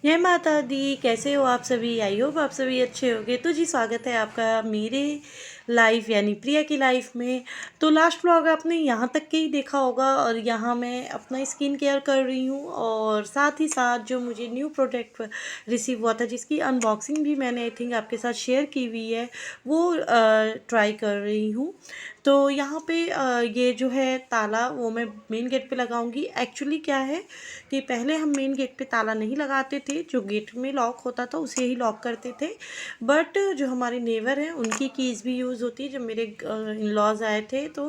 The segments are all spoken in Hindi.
जय माता दी। कैसे हो आप सभी? आई होप आप सभी अच्छे होंगे। तो जी स्वागत है आपका मेरे लाइफ यानी प्रिया की लाइफ में। तो लास्ट व्लॉग आपने यहाँ तक के ही देखा होगा और यहाँ मैं अपना स्किन केयर कर रही हूँ और साथ ही साथ जो मुझे न्यू प्रोडक्ट रिसीव हुआ था जिसकी अनबॉक्सिंग भी मैंने आई थिंक आपके साथ शेयर की हुई है वो ट्राई कर रही हूँ। तो यहाँ पे ये जो है ताला वो मैं मेन गेट पे लगाऊंगी। एक्चुअली क्या है कि पहले हम मेन गेट पे ताला नहीं लगाते थे, जो गेट में लॉक होता था उसे ही लॉक करते थे। बट जो हमारे नेबर हैं उनकी कीज़ भी यूज़ होती है। जब मेरे इन लॉज आए थे तो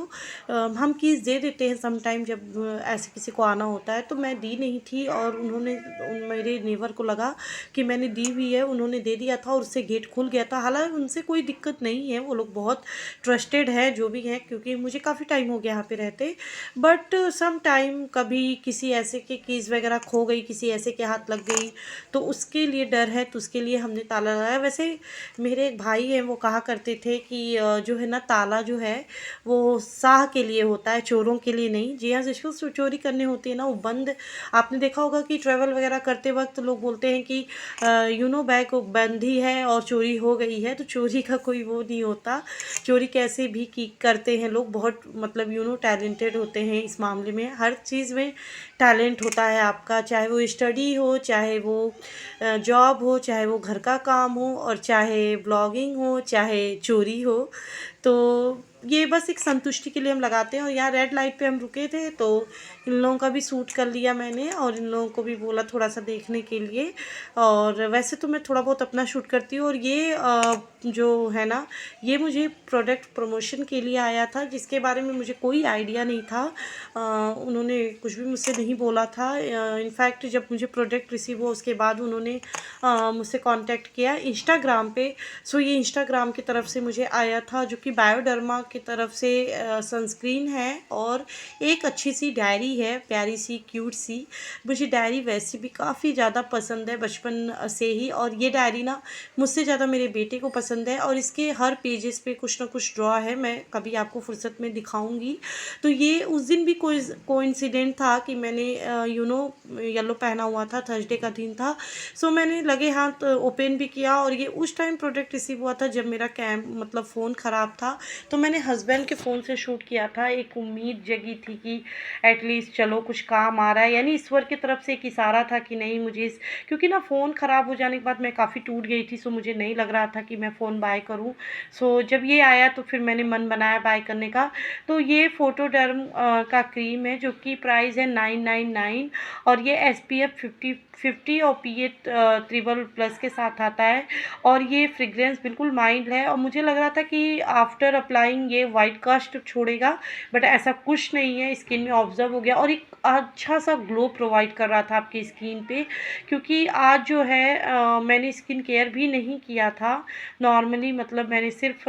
हम कीज़ दे देते हैं समटाइम जब ऐसे किसी को आना होता है। तो मैं दी नहीं थी और उन्होंने मेरे नेबर को लगा कि मैंने दी हुई है, उन्होंने दे दिया था और उससे गेट खुल गया था। हालांकि उनसे कोई दिक्कत नहीं है, वो लोग बहुत ट्रस्टेड है जो भी है, क्योंकि मुझे काफ़ी टाइम हो गया यहाँ पे रहते। बट सम टाइम कभी किसी ऐसे के कीज़ वगैरह खो गई, किसी ऐसे के हाथ लग गई तो उसके लिए डर है, तो उसके लिए हमने ताला लगाया। वैसे मेरे एक भाई हैं वो कहा करते थे कि जो है ना ताला जो है वो साह के लिए होता है, चोरों के लिए नहीं। जी हाँ, जिसको चोरी करने होती है ना वो बंद। आपने देखा होगा कि ट्रैवल वगैरह करते वक्त लोग बोलते हैं कि बैग बंद ही है और चोरी हो गई है। तो चोरी का कोई वो नहीं होता। चोरी कैसे भी की करते हैं लोग, बहुत मतलब टैलेंटेड होते हैं इस मामले में। हर चीज़ में टैलेंट होता है आपका, चाहे वो स्टडी हो, चाहे वो जॉब हो, चाहे वो घर का काम हो और चाहे ब्लॉगिंग हो, चाहे चोरी हो। तो ये बस एक संतुष्टि के लिए हम लगाते हैं। और यहाँ रेड लाइट पे हम रुके थे तो इन लोगों का भी शूट कर लिया मैंने और इन लोगों को भी बोला थोड़ा सा देखने के लिए। और वैसे तो मैं थोड़ा बहुत अपना शूट करती हूँ। और ये जो है ना ये मुझे प्रोडक्ट प्रमोशन के लिए आया था जिसके बारे में मुझे कोई आइडिया नहीं था। उन्होंने कुछ भी मुझसे नहीं बोला था। इनफैक्ट जब मुझे प्रोडक्ट रिसीव हुआ उसके बाद उन्होंने मुझसे कांटेक्ट किया इंस्टाग्राम पे। सो ये इंस्टाग्राम की तरफ से मुझे आया था, जो कि बायोडर्मा की तरफ से सनस्क्रीन है और एक अच्छी सी डायरी है, प्यारी सी क्यूट सी। मुझे डायरी वैसे भी काफ़ी ज़्यादा पसंद है बचपन से ही, और ये डायरी ना मुझसे ज़्यादा मेरे बेटे को पसंद है। और इसके हर पेजेस पे कुछ ना कुछ ड्रॉ है, मैं कभी आपको फुर्सत में दिखाऊंगी। तो ये उस दिन भी कोइंसिडेंट था कि मैंने येलो पहना हुआ था, थर्सडे का दिन था। सो मैंने लगे हाथ ओपन भी किया और ये उस टाइम प्रोडक्ट रिसीव हुआ था जब मेरा मतलब फ़ोन ख़राब था। तो मैंने हस्बैंड के फ़ोन से शूट किया था। एक उम्मीद जगी थी कि एटलीस्ट चलो कुछ काम आ रहा है, यानी ईश्वर की तरफ से एक इशारा था कि नहीं मुझे क्योंकि ना फ़ोन ख़राब हो जाने के बाद मैं काफ़ी टूट गई थी। सो मुझे नहीं लग रहा था कि मैं फ़ोन बाय करूं। सो जब ये आया तो फिर मैंने मन बनाया बाय करने का। तो ये फोटोडर्म का क्रीम है जो कि प्राइस है 999 और ये SPF 50 और PA ट्रिपल प्लस के साथ आता है। और ये फ्रेग्रेंस बिल्कुल माइल्ड है और मुझे लग रहा था कि आफ्टर अप्लाइंग ये वाइट कास्ट छोड़ेगा, बट ऐसा कुछ नहीं है। स्किन में ऑब्जर्व हो गया और एक अच्छा सा ग्लो प्रोवाइड कर रहा था आपकी स्किन पे। क्योंकि आज जो है मैंने स्किन केयर भी नहीं किया था नॉर्मली, मतलब मैंने सिर्फ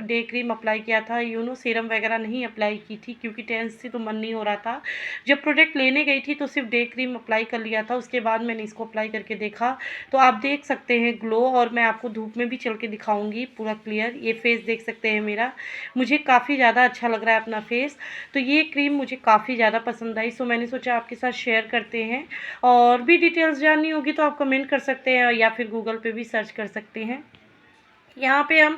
डे क्रीम अप्लाई किया था, सीरम वगैरह नहीं अप्लाई की थी क्योंकि टेंस से तो मन नहीं हो रहा था। जब प्रोडक्ट लेने गई थी तो सिर्फ डे क्रीम अप्लाई कर लिया था, उसके बाद मैंने इसको अप्लाई करके देखा तो आप देख सकते हैं ग्लो। और मैं आपको धूप में भी चल के दिखाऊंगी पूरा क्लियर। ये फेस देख सकते हैं मेरा, मुझे काफ़ी ज़्यादा अच्छा लग रहा है अपना फेस। तो ये क्रीम मुझे काफ़ी ज़्यादा पसंद आई, सो मैंने सोचा आपके साथ शेयर करते हैं। और भी डिटेल्स जाननी होगी तो आप कमेंट कर सकते हैं या फिर गूगल पे भी सर्च कर सकते हैं। यहाँ पे हम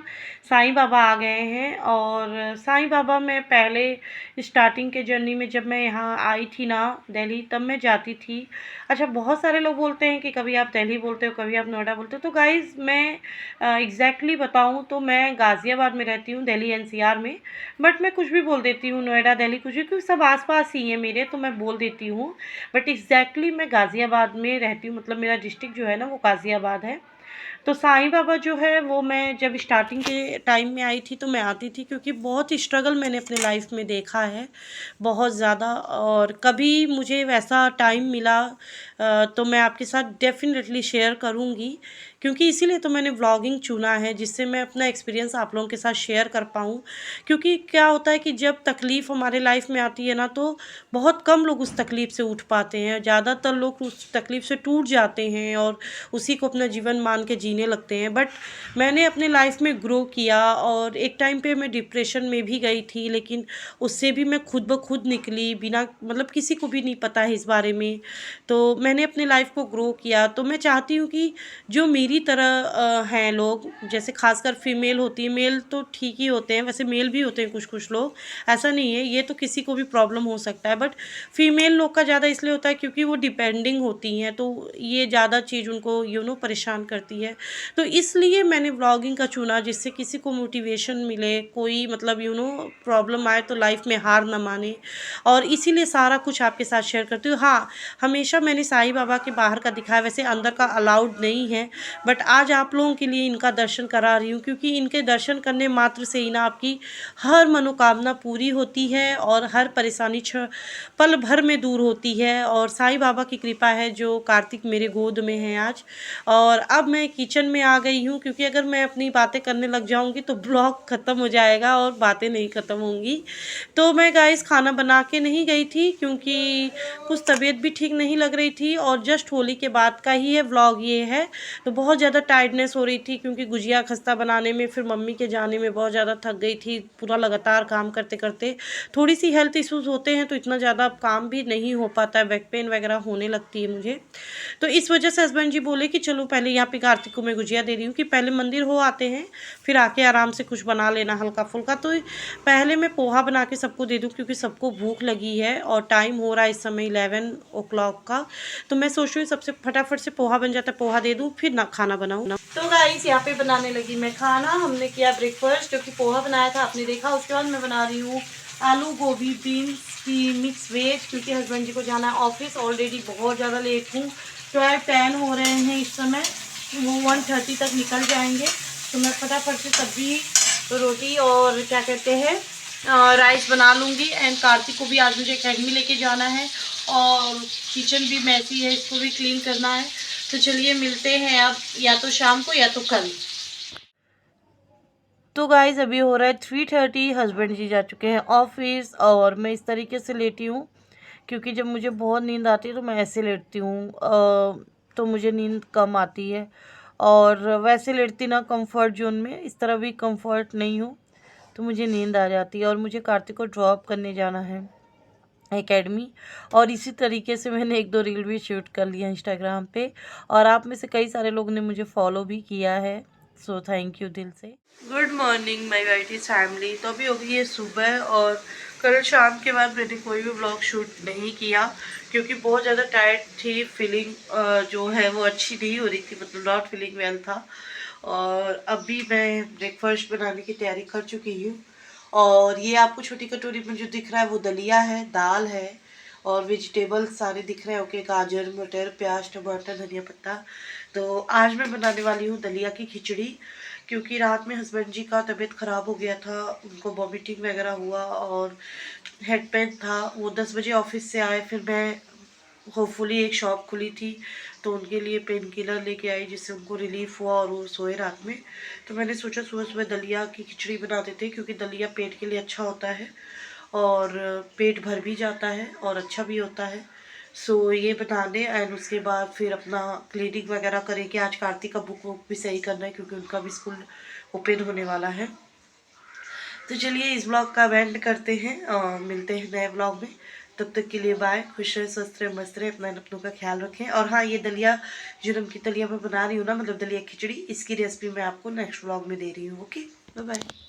साईं बाबा आ गए हैं और साईं बाबा मैं पहले स्टार्टिंग के जर्नी में जब मैं यहाँ आई थी ना दिल्ली, तब मैं जाती थी। अच्छा, बहुत सारे लोग बोलते हैं कि कभी आप दिल्ली बोलते हो, कभी आप नोएडा बोलते हो। तो गाइज़ मैं एग्जैक्टली बताऊँ तो मैं गाज़ियाबाद में रहती हूँ, दिल्ली NCR में। बट मैं कुछ भी बोल देती हूँ, नोएडा दिल्ली कुछ भी, क्योंकि सब आसपास ही हैं मेरे, तो मैं बोल देती हूँ। बट एग्जैक्टली मैं गाज़ियाबाद में रहती हूँ, मतलब मेरा डिस्ट्रिक्ट जो है ना वो गाज़ियाबाद है। तो साईं बाबा जो है वो मैं जब स्टार्टिंग के टाइम में आई थी तो मैं आती थी, क्योंकि बहुत स्ट्रगल मैंने अपने लाइफ में देखा है, बहुत ज़्यादा। और कभी मुझे वैसा टाइम मिला तो मैं आपके साथ डेफिनेटली शेयर करूँगी, क्योंकि इसीलिए तो मैंने व्लॉगिंग चुना है, जिससे मैं अपना एक्सपीरियंस आप लोगों के साथ शेयर कर पाऊँ। क्योंकि क्या होता है कि जब तकलीफ़ हमारे लाइफ में आती है ना तो बहुत कम लोग उस तकलीफ़ से उठ पाते हैं, ज़्यादातर लोग उस तकलीफ़ से टूट जाते हैं और उसी को अपना जीवन मान के जीने महीने लगते हैं, बट मैंने अपने लाइफ में ग्रो किया। और एक टाइम पे मैं डिप्रेशन में भी गई थी, लेकिन उससे भी मैं खुद ब खुद निकली, बिना मतलब किसी को भी नहीं पता है इस बारे में। तो मैंने अपने लाइफ को ग्रो किया। तो मैं चाहती हूँ कि जो मेरी तरह हैं लोग, जैसे खासकर फीमेल होती है, मेल तो ठीक ही होते हैं, वैसे मेल भी होते हैं कुछ कुछ लोग, ऐसा नहीं है, ये तो किसी को भी प्रॉब्लम हो सकता है, बट फीमेल लोग का ज़्यादा इसलिए होता है क्योंकि वो डिपेंडिंग होती हैं, तो ये ज़्यादा चीज़ उनको परेशान करती है। तो इसलिए मैंने व्लॉगिंग का चुना, जिससे किसी को मोटिवेशन मिले, कोई मतलब प्रॉब्लम आए तो लाइफ में हार ना माने, और इसीलिए सारा कुछ आपके साथ शेयर करती हूँ। हाँ, हमेशा मैंने साईं बाबा के बाहर का दिखाया, वैसे अंदर का अलाउड नहीं है, बट आज आप लोगों के लिए इनका दर्शन करा रही हूँ, क्योंकि इनके दर्शन करने मात्र से ही ना आपकी हर मनोकामना पूरी होती है और हर परेशानी पल भर में दूर होती है। और साईं बाबा की कृपा है जो कार्तिक मेरे गोद में है आज। और अब मैं किचन में आ गई हूँ, क्योंकि अगर मैं अपनी बातें करने लग जाऊँगी तो ब्लॉग ख़त्म हो जाएगा और बातें नहीं ख़त्म होंगी। तो मैं गाइस खाना बना के नहीं गई थी, क्योंकि कुछ तबीयत भी ठीक नहीं लग रही थी, और जस्ट होली के बाद का ही है व्लॉग ये है। तो बहुत ज़्यादा टायर्डनेस हो रही थी, क्योंकि गुजिया खस्ता बनाने में, फिर मम्मी के जाने में बहुत ज़्यादा थक गई थी, पूरा लगातार काम करते करते। थोड़ी सी हेल्थ इश्यूज़ होते हैं तो इतना ज़्यादा काम भी नहीं हो पाता है, बैक पेन वगैरह होने लगती है मुझे। तो इस वजह से हस्बैंड जी बोले कि चलो पहले यहाँ पे कार्तिक को मैं गुजिया दे रही हूँ, कि पहले मंदिर हो आते हैं, फिर आके आराम से कुछ बना लेना हल्का फुल्का। तो पहले मैं पोहा बना के सबको दे दूँ, क्योंकि सबको भूख लगी है और टाइम हो रहा है इस समय 11 o'clock का। तो मैं सोच रही हूँ सबसे फटाफट से पोहा बन जाता है, पोहा दे दूँ फिर ना खाना बनाऊँ ना। तो गाइस यहाँ पे बनाने लगी मैं खाना। हमने किया ब्रेकफास्ट, जो कि पोहा बनाया था आपने देखा। उसके बाद मैं बना रही हूँ आलू गोभी बीन्स की मिक्स वेज, क्योंकि हस्बैंड जी को जाना है ऑफिस। ऑलरेडी बहुत ज़्यादा लेट हूँ, 12:10 हो रहे हैं इस समय, वो 1:30 तक निकल जाएंगे। तो मैं फटाफट से सब्जी, रोटी और क्या कहते हैं राइस बना लूँगी। एंड कार्तिक को भी आज मुझे अकेडमी लेके जाना है, और किचन भी मैसी है, इसको भी क्लीन करना है। तो चलिए मिलते हैं अब, या तो शाम को या तो कल। तो गाइज़ अभी हो रहा है 3:30, हस्बैंड जी जा चुके हैं ऑफिस, और मैं इस तरीके से लेटी हूँ, क्योंकि जब मुझे बहुत नींद आती है तो मैं ऐसे लेटती हूँ, तो मुझे नींद कम आती है। और वैसे लेटती ना कंफर्ट जोन में, इस तरह भी कंफर्ट नहीं हूँ, तो मुझे नींद आ जाती है। और मुझे कार्तिक को ड्रॉप करने जाना है एकेडमी, और इसी तरीके से मैंने 1-2 रील भी शूट कर लिया इंस्टाग्राम पे, और आप में से कई सारे लोगों ने मुझे फॉलो भी किया है, सो थैंक यू दिल से। गुड मॉर्निंग माय वाइटी फैमिली। तो अभी हो गई है सुबह, और कल शाम के बाद मैंने कोई भी ब्लॉग शूट नहीं किया, क्योंकि बहुत ज़्यादा टायर्ड थी, फीलिंग जो है वो अच्छी नहीं हो रही थी, मतलब नॉट फीलिंग वेल था। और अभी मैं ब्रेकफास्ट बनाने की तैयारी कर चुकी हूँ, और ये आपको छोटी कटोरी में जो दिख रहा है वो दलिया है, दाल है, और वेजिटेबल्स सारे दिख रहे हैं, ओके, गाजर, मटर, प्याज, टमाटर, धनिया पत्ता। तो आज मैं बनाने वाली हूँ दलिया की खिचड़ी, क्योंकि रात में हस्बैंड जी का तबीयत ख़राब हो गया था, उनको वॉमिटिंग वगैरह हुआ और हेड पेन था। वो 10 बजे ऑफिस से आए, फिर मैं होपफुली एक शॉप खुली थी तो उनके लिए पेन किलर लेके आई, जिससे उनको रिलीफ हुआ और वो सोए रात में। तो मैंने सोचा सुबह सुबह दलिया की खिचड़ी बना देते, क्योंकि दलिया पेट के लिए अच्छा होता है, और पेट भर भी जाता है और अच्छा भी होता है। सो ये बनाने, एंड उसके बाद फिर अपना क्लीनिंग वगैरह करेंगे। आज कार्तिक का बुक वुक भी सही करना है, क्योंकि उनका भी स्कूल ओपन होने वाला है। तो चलिए इस ब्लॉग का एंड करते हैं, मिलते हैं नए ब्लॉग में। तब तक के लिए बाय, खुश रहे, स्वस्थ रहे, मस्त रहे, अपनों का ख्याल रखें। और हाँ, ये दलिया जो नमकीन दलिया मैं बना रही हूँ ना, मतलब दलिया खिचड़ी, इसकी रेसिपी मैं आपको नेक्स्ट ब्लॉग में दे रही हूँ। Okay, bye bye.